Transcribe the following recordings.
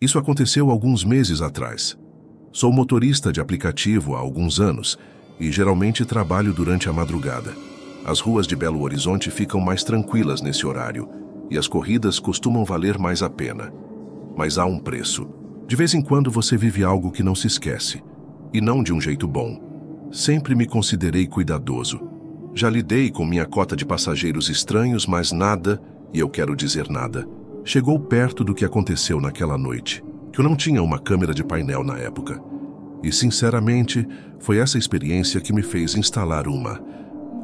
Isso aconteceu alguns meses atrás. Sou motorista de aplicativo há alguns anos e geralmente trabalho durante a madrugada. As ruas de Belo Horizonte ficam mais tranquilas nesse horário e as corridas costumam valer mais a pena. Mas há um preço. De vez em quando você vive algo que não se esquece, e não de um jeito bom. Sempre me considerei cuidadoso. Já lidei com minha cota de passageiros estranhos, mas nada, e eu quero dizer nada, chegou perto do que aconteceu naquela noite, que eu não tinha uma câmera de painel na época. E, sinceramente, foi essa experiência que me fez instalar uma.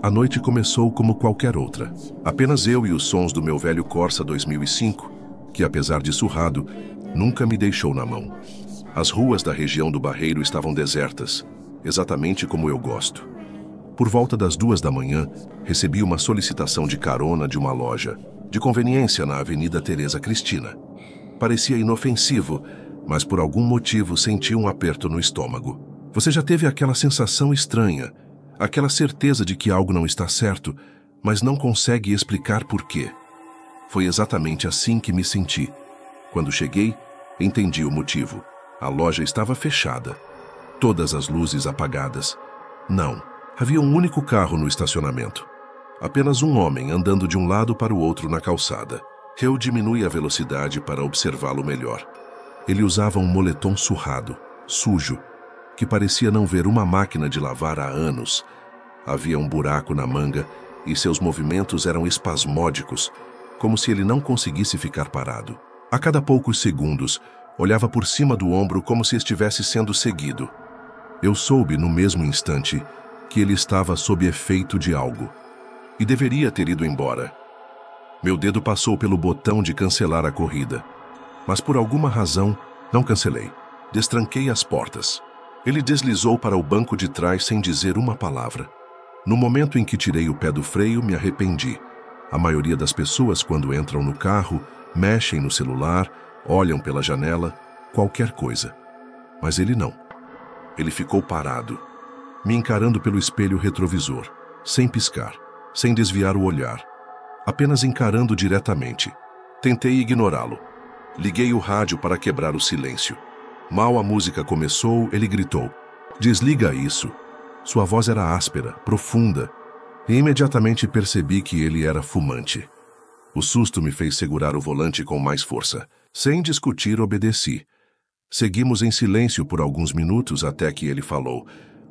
A noite começou como qualquer outra. Apenas eu e os sons do meu velho Corsa 2005, que, apesar de surrado, nunca me deixou na mão. As ruas da região do Barreiro estavam desertas, exatamente como eu gosto. Por volta das 2 da manhã, recebi uma solicitação de carona de uma loja, de conveniência na Avenida Tereza Cristina. Parecia inofensivo, mas por algum motivo senti um aperto no estômago. Você já teve aquela sensação estranha, aquela certeza de que algo não está certo, mas não consegue explicar por quê? Foi exatamente assim que me senti. Quando cheguei, entendi o motivo. A loja estava fechada. Todas as luzes apagadas. Não, havia um único carro no estacionamento. Apenas um homem andando de um lado para o outro na calçada. Eu diminui a velocidade para observá-lo melhor. Ele usava um moletom surrado, sujo, que parecia não ver uma máquina de lavar há anos. Havia um buraco na manga e seus movimentos eram espasmódicos, como se ele não conseguisse ficar parado. A cada poucos segundos, olhava por cima do ombro como se estivesse sendo seguido. Eu soube, no mesmo instante, que ele estava sob efeito de algo e deveria ter ido embora. Meu dedo passou pelo botão de cancelar a corrida, mas por alguma razão não cancelei. Destranquei as portas. Ele deslizou para o banco de trás sem dizer uma palavra. No momento em que tirei o pé do freio, me arrependi. A maioria das pessoas, quando entram no carro, mexem no celular, olham pela janela, qualquer coisa. Mas ele não. Ele ficou parado, me encarando pelo espelho retrovisor, sem piscar, sem desviar o olhar, apenas encarando diretamente. Tentei ignorá-lo. Liguei o rádio para quebrar o silêncio. Mal a música começou, ele gritou: "Desliga isso." Sua voz era áspera, profunda, e imediatamente percebi que ele era fumante. O susto me fez segurar o volante com mais força. Sem discutir, obedeci. Seguimos em silêncio por alguns minutos até que ele falou: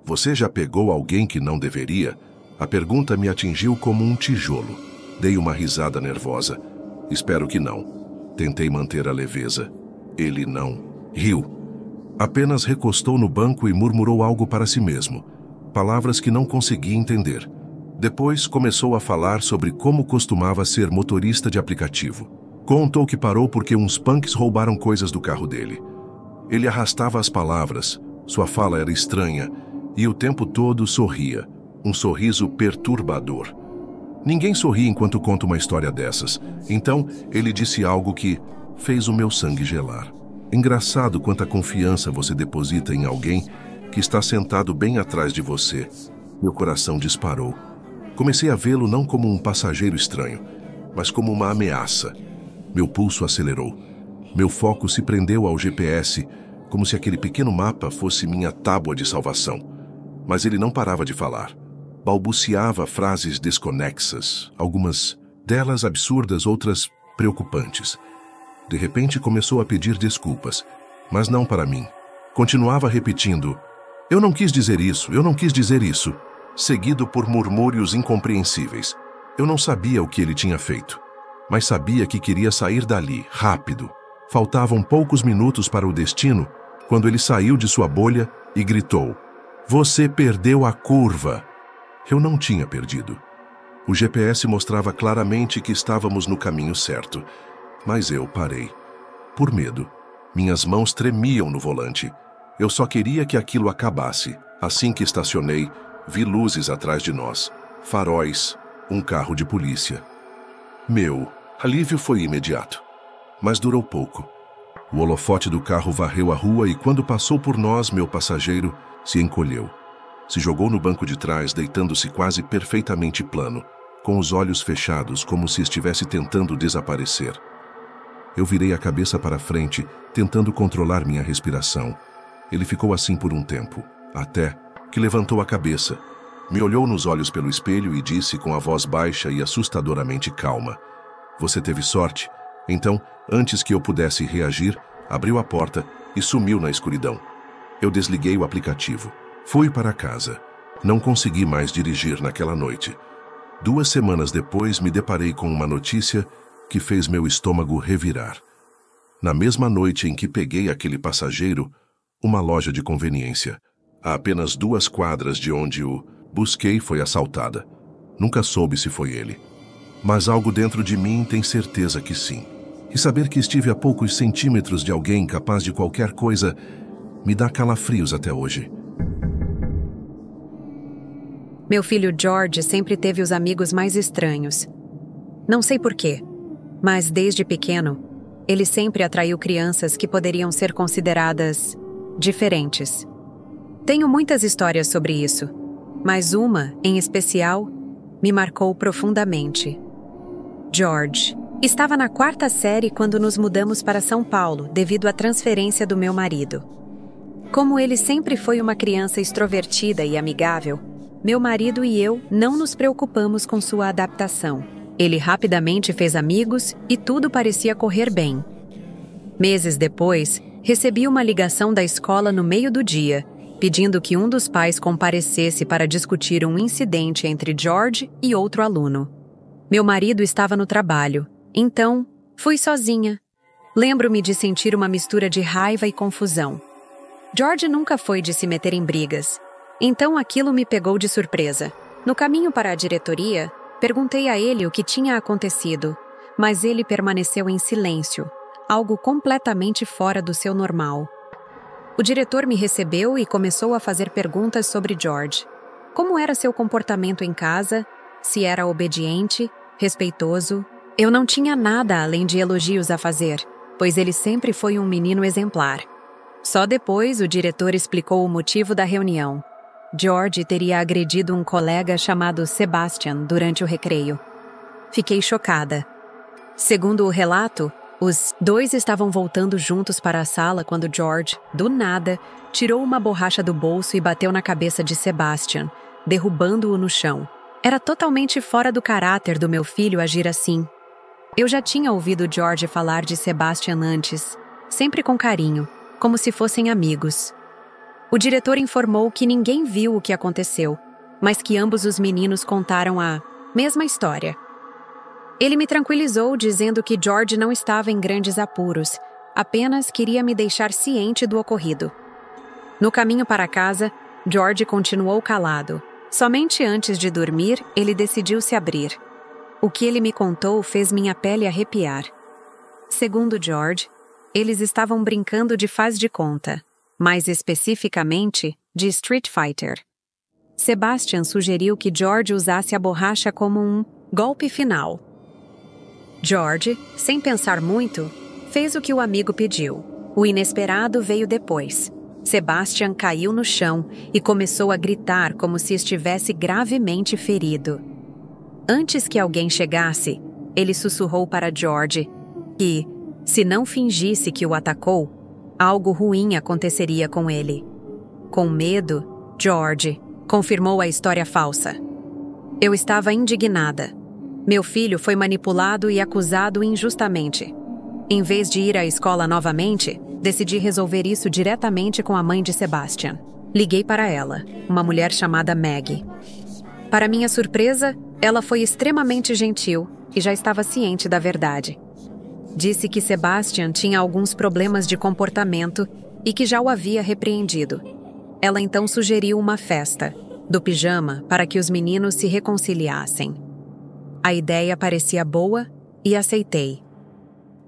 "Você já pegou alguém que não deveria?" A pergunta me atingiu como um tijolo. Dei uma risada nervosa. Espero que não. Tentei manter a leveza. Ele não riu. Apenas recostou no banco e murmurou algo para si mesmo. Palavras que não consegui entender. Depois começou a falar sobre como costumava ser motorista de aplicativo. Contou que parou porque uns punks roubaram coisas do carro dele. Ele arrastava as palavras, sua fala era estranha, e o tempo todo sorria. Um sorriso perturbador. Ninguém sorri enquanto conta uma história dessas. Então, ele disse algo que fez o meu sangue gelar. Engraçado quanta confiança você deposita em alguém que está sentado bem atrás de você. Meu coração disparou. Comecei a vê-lo não como um passageiro estranho, mas como uma ameaça. Meu pulso acelerou. Meu foco se prendeu ao GPS, como se aquele pequeno mapa fosse minha tábua de salvação. Mas ele não parava de falar. Balbuciava frases desconexas, algumas delas absurdas, outras preocupantes. De repente começou a pedir desculpas, mas não para mim. Continuava repetindo: "Eu não quis dizer isso, eu não quis dizer isso", seguido por murmúrios incompreensíveis. Eu não sabia o que ele tinha feito, mas sabia que queria sair dali, rápido. Faltavam poucos minutos para o destino, quando ele saiu de sua bolha e gritou: "Você perdeu a curva." Eu não tinha perdido. O GPS mostrava claramente que estávamos no caminho certo, mas eu parei. Por medo. Minhas mãos tremiam no volante. Eu só queria que aquilo acabasse. Assim que estacionei, vi luzes atrás de nós, faróis, um carro de polícia. Meu alívio foi imediato, mas durou pouco. O holofote do carro varreu a rua e quando passou por nós, meu passageiro se encolheu. Se jogou no banco de trás, deitando-se quase perfeitamente plano, com os olhos fechados, como se estivesse tentando desaparecer. Eu virei a cabeça para frente, tentando controlar minha respiração. Ele ficou assim por um tempo, até que levantou a cabeça, me olhou nos olhos pelo espelho e disse com a voz baixa e assustadoramente calma: "Você teve sorte." Então, antes que eu pudesse reagir, abriu a porta e sumiu na escuridão. Eu desliguei o aplicativo. Fui para casa. Não consegui mais dirigir naquela noite. 2 semanas depois, me deparei com uma notícia que fez meu estômago revirar. Na mesma noite em que peguei aquele passageiro, uma loja de conveniência, a apenas 2 quadras de onde o busquei, foi assaltada. Nunca soube se foi ele. Mas algo dentro de mim tem certeza que sim. E saber que estive a poucos centímetros de alguém capaz de qualquer coisa me dá calafrios até hoje. Meu filho George sempre teve os amigos mais estranhos. Não sei porquê, mas desde pequeno, ele sempre atraiu crianças que poderiam ser consideradas diferentes. Tenho muitas histórias sobre isso, mas uma, em especial, me marcou profundamente. George estava na 4ª série quando nos mudamos para São Paulo devido à transferência do meu marido. Como ele sempre foi uma criança extrovertida e amigável, meu marido e eu não nos preocupamos com sua adaptação. Ele rapidamente fez amigos e tudo parecia correr bem. Meses depois, recebi uma ligação da escola no meio do dia, pedindo que um dos pais comparecesse para discutir um incidente entre George e outro aluno. Meu marido estava no trabalho, então fui sozinha. Lembro-me de sentir uma mistura de raiva e confusão. George nunca foi de se meter em brigas, então aquilo me pegou de surpresa. No caminho para a diretoria, perguntei a ele o que tinha acontecido, mas ele permaneceu em silêncio, algo completamente fora do seu normal. O diretor me recebeu e começou a fazer perguntas sobre George. Como era seu comportamento em casa, se era obediente, respeitoso. Eu não tinha nada além de elogios a fazer, pois ele sempre foi um menino exemplar. Só depois o diretor explicou o motivo da reunião. George teria agredido um colega chamado Sebastian durante o recreio. Fiquei chocada. Segundo o relato, os 2 estavam voltando juntos para a sala quando George, do nada, tirou uma borracha do bolso e bateu na cabeça de Sebastian, derrubando-o no chão. Era totalmente fora do caráter do meu filho agir assim. Eu já tinha ouvido George falar de Sebastian antes, sempre com carinho, como se fossem amigos. O diretor informou que ninguém viu o que aconteceu, mas que ambos os meninos contaram a mesma história. Ele me tranquilizou dizendo que George não estava em grandes apuros, apenas queria me deixar ciente do ocorrido. No caminho para casa, George continuou calado. Somente antes de dormir, ele decidiu se abrir. O que ele me contou fez minha pele arrepiar. Segundo George, eles estavam brincando de faz de conta, mais especificamente de Street Fighter. Sebastian sugeriu que George usasse a borracha como um golpe final. George, sem pensar muito, fez o que o amigo pediu. O inesperado veio depois. Sebastian caiu no chão e começou a gritar como se estivesse gravemente ferido. Antes que alguém chegasse, ele sussurrou para George que, se não fingisse que o atacou, algo ruim aconteceria com ele. Com medo, George confirmou a história falsa. Eu estava indignada. Meu filho foi manipulado e acusado injustamente. Em vez de ir à escola novamente, decidi resolver isso diretamente com a mãe de Sebastian. Liguei para ela, uma mulher chamada Maggie. Para minha surpresa, ela foi extremamente gentil e já estava ciente da verdade. Disse que Sebastian tinha alguns problemas de comportamento e que já o havia repreendido. Ela então sugeriu uma festa, do pijama, para que os meninos se reconciliassem. A ideia parecia boa e aceitei.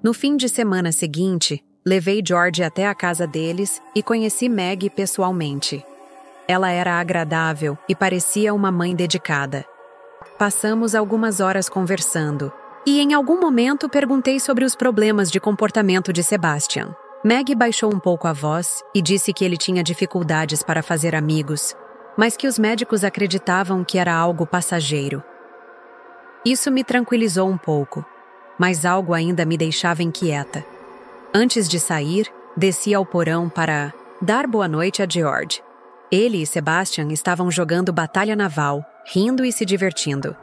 No fim de semana seguinte, levei George até a casa deles e conheci Maggie pessoalmente. Ela era agradável e parecia uma mãe dedicada. Passamos algumas horas conversando, e em algum momento perguntei sobre os problemas de comportamento de Sebastian. Maggie baixou um pouco a voz e disse que ele tinha dificuldades para fazer amigos, mas que os médicos acreditavam que era algo passageiro. Isso me tranquilizou um pouco. mas algo ainda me deixava inquieta. Antes de sair, desci ao porão para dar boa noite a George. Ele e Sebastian estavam jogando batalha naval, rindo e se divertindo.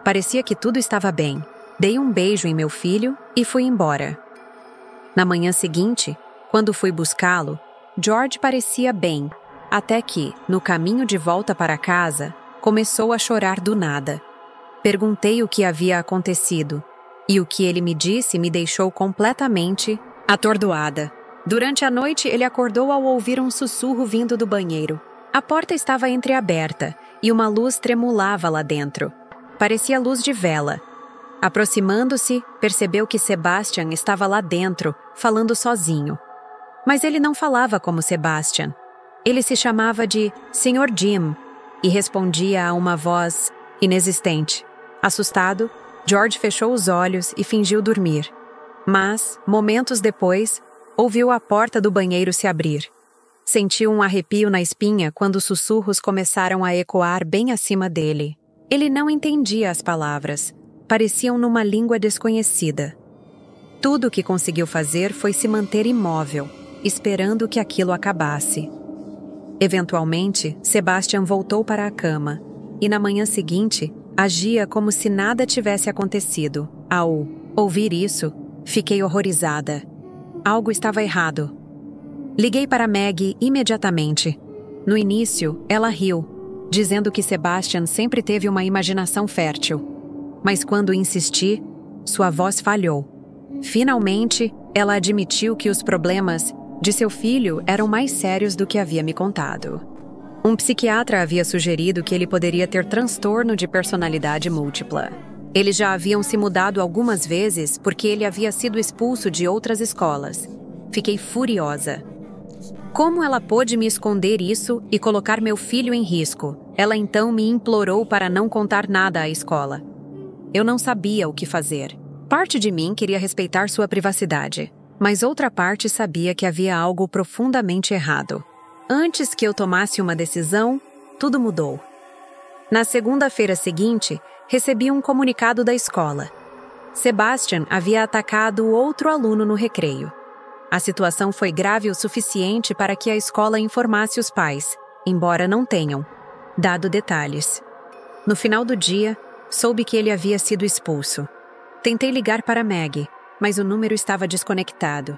Parecia que tudo estava bem. Dei um beijo em meu filho e fui embora. Na manhã seguinte, quando fui buscá-lo, George parecia bem, até que, no caminho de volta para casa, começou a chorar do nada. Perguntei o que havia acontecido, e o que ele me disse me deixou completamente atordoada. Durante a noite, ele acordou ao ouvir um sussurro vindo do banheiro. A porta estava entreaberta e uma luz tremulava lá dentro. Parecia luz de vela. Aproximando-se, percebeu que Sebastian estava lá dentro, falando sozinho. Mas ele não falava como Sebastian. Ele se chamava de Sr. Jim e respondia a uma voz inexistente. Assustado, George fechou os olhos e fingiu dormir. Mas, momentos depois, ouviu a porta do banheiro se abrir. Sentiu um arrepio na espinha quando os sussurros começaram a ecoar bem acima dele. Ele não entendia as palavras. Pareciam numa língua desconhecida. Tudo o que conseguiu fazer foi se manter imóvel, esperando que aquilo acabasse. Eventualmente, Sebastian voltou para a cama, e na manhã seguinte, agia como se nada tivesse acontecido. Ao ouvir isso, fiquei horrorizada. Algo estava errado. Liguei para Maggie imediatamente. No início, ela riu, dizendo que Sebastian sempre teve uma imaginação fértil. Mas quando insisti, sua voz falhou. Finalmente, ela admitiu que os problemas de seu filho eram mais sérios do que havia me contado. Um psiquiatra havia sugerido que ele poderia ter transtorno de personalidade múltipla. Eles já haviam se mudado algumas vezes porque ele havia sido expulso de outras escolas. Fiquei furiosa. Como ela pôde me esconder isso e colocar meu filho em risco? Ela então me implorou para não contar nada à escola. Eu não sabia o que fazer. Parte de mim queria respeitar sua privacidade, mas outra parte sabia que havia algo profundamente errado. Antes que eu tomasse uma decisão, tudo mudou. Na segunda-feira seguinte, recebi um comunicado da escola. Sebastian havia atacado outro aluno no recreio. A situação foi grave o suficiente para que a escola informasse os pais, embora não tenham dado detalhes. No final do dia, soube que ele havia sido expulso. Tentei ligar para Maggie, mas o número estava desconectado.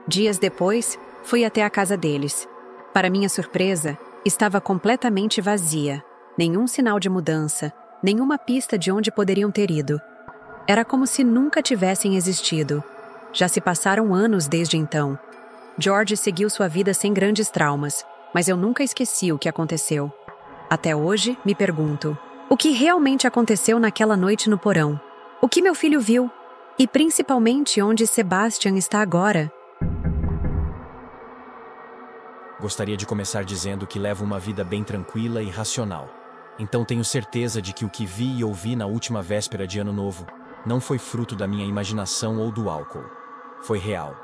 Dias depois, fui até a casa deles. Para minha surpresa, estava completamente vazia. Nenhum sinal de mudança, nenhuma pista de onde poderiam ter ido. Era como se nunca tivessem existido. Já se passaram anos desde então. George seguiu sua vida sem grandes traumas, mas eu nunca esqueci o que aconteceu. Até hoje, me pergunto, o que realmente aconteceu naquela noite no porão? O que meu filho viu? E principalmente onde Sebastian está agora? Gostaria de começar dizendo que levo uma vida bem tranquila e racional. Então tenho certeza de que o que vi e ouvi na última véspera de Ano Novo não foi fruto da minha imaginação ou do álcool. Foi real.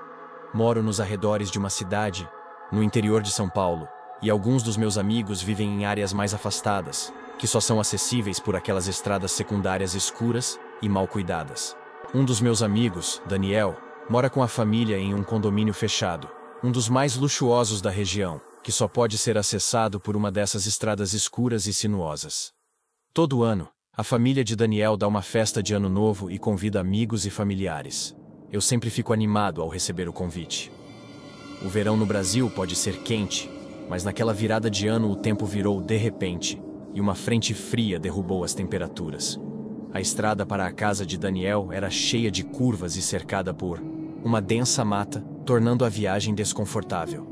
Moro nos arredores de uma cidade, no interior de São Paulo, e alguns dos meus amigos vivem em áreas mais afastadas, que só são acessíveis por aquelas estradas secundárias escuras e mal cuidadas. Um dos meus amigos, Daniel, mora com a família em um condomínio fechado, um dos mais luxuosos da região, que só pode ser acessado por uma dessas estradas escuras e sinuosas. Todo ano, a família de Daniel dá uma festa de Ano Novo e convida amigos e familiares. Eu sempre fico animado ao receber o convite. O verão no Brasil pode ser quente, mas naquela virada de ano o tempo virou de repente, e uma frente fria derrubou as temperaturas. A estrada para a casa de Daniel era cheia de curvas e cercada por uma densa mata, tornando a viagem desconfortável.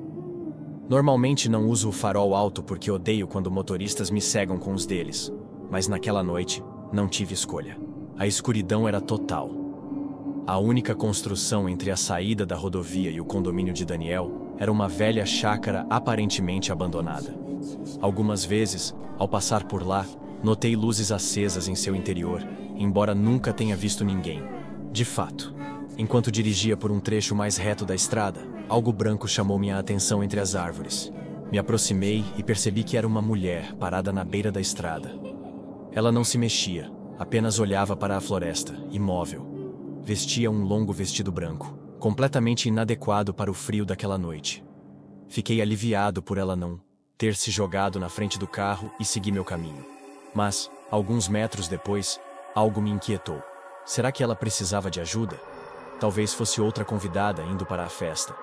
Normalmente não uso o farol alto porque odeio quando motoristas me cegam com os deles, mas naquela noite não tive escolha. A escuridão era total. A única construção entre a saída da rodovia e o condomínio de Daniel era uma velha chácara aparentemente abandonada. Algumas vezes, ao passar por lá, notei luzes acesas em seu interior, embora nunca tenha visto ninguém. De fato, enquanto dirigia por um trecho mais reto da estrada, algo branco chamou minha atenção entre as árvores. Me aproximei e percebi que era uma mulher parada na beira da estrada. Ela não se mexia, apenas olhava para a floresta, imóvel. Vestia um longo vestido branco, completamente inadequado para o frio daquela noite. Fiquei aliviado por ela não ter se jogado na frente do carro e segui meu caminho. Mas, alguns metros depois, algo me inquietou. Será que ela precisava de ajuda? Talvez fosse outra convidada indo para a festa.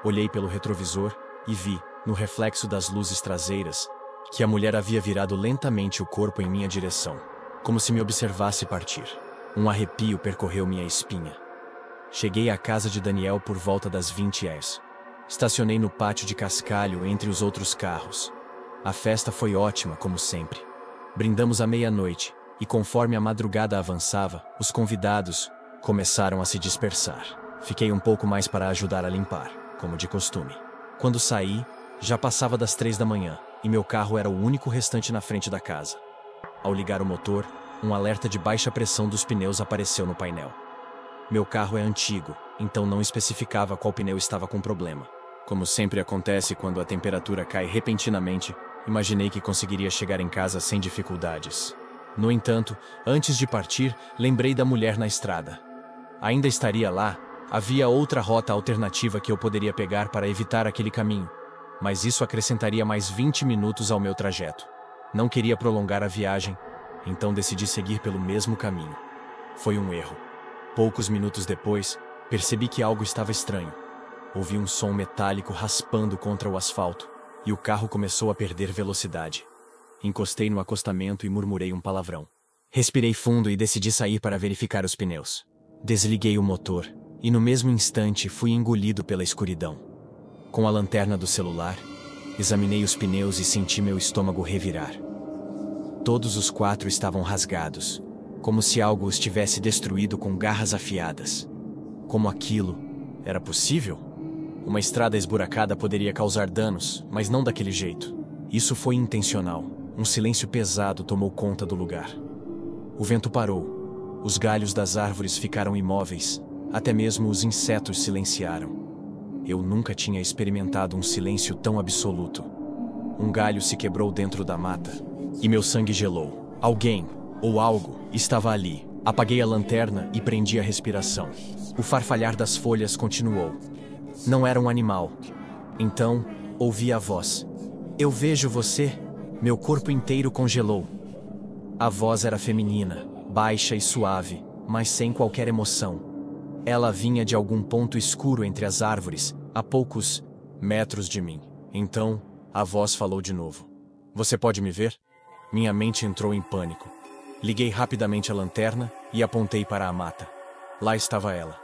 Olhei pelo retrovisor e vi, no reflexo das luzes traseiras, que a mulher havia virado lentamente o corpo em minha direção, como se me observasse partir. Um arrepio percorreu minha espinha. Cheguei à casa de Daniel por volta das 20h. Estacionei no pátio de cascalho entre os outros carros. A festa foi ótima, como sempre. Brindamos à meia-noite, e conforme a madrugada avançava, os convidados começaram a se dispersar. Fiquei um pouco mais para ajudar a limpar, como de costume. Quando saí, já passava das 3 da manhã, e meu carro era o único restante na frente da casa. Ao ligar o motor, um alerta de baixa pressão dos pneus apareceu no painel. Meu carro é antigo, então não especificava qual pneu estava com problema. Como sempre acontece quando a temperatura cai repentinamente, imaginei que conseguiria chegar em casa sem dificuldades. No entanto, antes de partir, lembrei da mulher na estrada. Ainda estaria lá, havia outra rota alternativa que eu poderia pegar para evitar aquele caminho, mas isso acrescentaria mais 20 minutos ao meu trajeto. Não queria prolongar a viagem, então decidi seguir pelo mesmo caminho. Foi um erro. Poucos minutos depois, percebi que algo estava estranho. Ouvi um som metálico raspando contra o asfalto, e o carro começou a perder velocidade. Encostei no acostamento e murmurei um palavrão. Respirei fundo e decidi sair para verificar os pneus. Desliguei o motor, e no mesmo instante fui engolido pela escuridão. Com a lanterna do celular, examinei os pneus e senti meu estômago revirar. Todos os 4 estavam rasgados, como se algo os tivesse destruído com garras afiadas. Como aquilo era possível? Uma estrada esburacada poderia causar danos, mas não daquele jeito. Isso foi intencional. Um silêncio pesado tomou conta do lugar. O vento parou. Os galhos das árvores ficaram imóveis. Até mesmo os insetos silenciaram. Eu nunca tinha experimentado um silêncio tão absoluto. Um galho se quebrou dentro da mata, e meu sangue gelou. Alguém, ou algo, estava ali. Apaguei a lanterna e prendi a respiração. O farfalhar das folhas continuou. Não era um animal. Então, ouvi a voz. Eu vejo você. Meu corpo inteiro congelou. A voz era feminina, baixa e suave, mas sem qualquer emoção. Ela vinha de algum ponto escuro entre as árvores, a poucos metros de mim. Então, a voz falou de novo. Você pode me ver? Minha mente entrou em pânico. Liguei rapidamente a lanterna e apontei para a mata. Lá estava ela,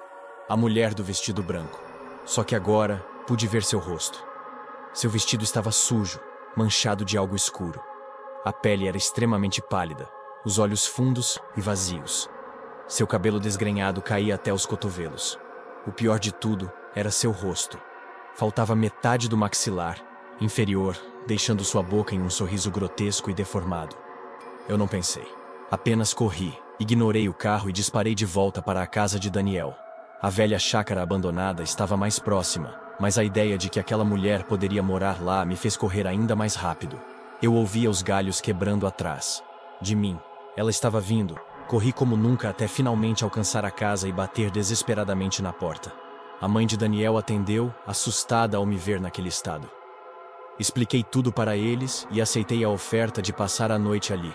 a mulher do vestido branco. Só que agora pude ver seu rosto. Seu vestido estava sujo, manchado de algo escuro. A pele era extremamente pálida, os olhos fundos e vazios. Seu cabelo desgrenhado caía até os cotovelos. O pior de tudo era seu rosto. Faltava metade do maxilar inferior, deixando sua boca em um sorriso grotesco e deformado. Eu não pensei. Apenas corri, ignorei o carro e disparei de volta para a casa de Daniel. A velha chácara abandonada estava mais próxima, mas a ideia de que aquela mulher poderia morar lá me fez correr ainda mais rápido. Eu ouvia os galhos quebrando atrás de mim. Ela estava vindo. Corri como nunca até finalmente alcançar a casa e bater desesperadamente na porta. A mãe de Daniel atendeu, assustada ao me ver naquele estado. Expliquei tudo para eles e aceitei a oferta de passar a noite ali.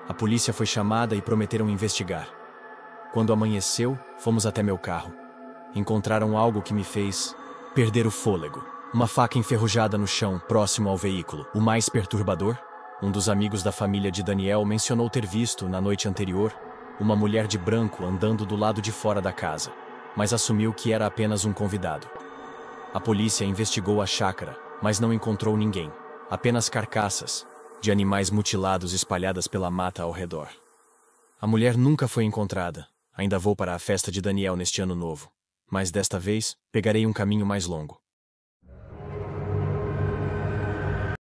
A polícia foi chamada e prometeram investigar. Quando amanheceu, fomos até meu carro. Encontraram algo que me fez perder o fôlego. Uma faca enferrujada no chão, próximo ao veículo. O mais perturbador? Um dos amigos da família de Daniel mencionou ter visto, na noite anterior, uma mulher de branco andando do lado de fora da casa, mas assumiu que era apenas um convidado. A polícia investigou a chácara, mas não encontrou ninguém. Apenas carcaças de animais mutilados espalhadas pela mata ao redor. A mulher nunca foi encontrada. Ainda vou para a festa de Daniel neste ano novo. Mas desta vez, pegarei um caminho mais longo.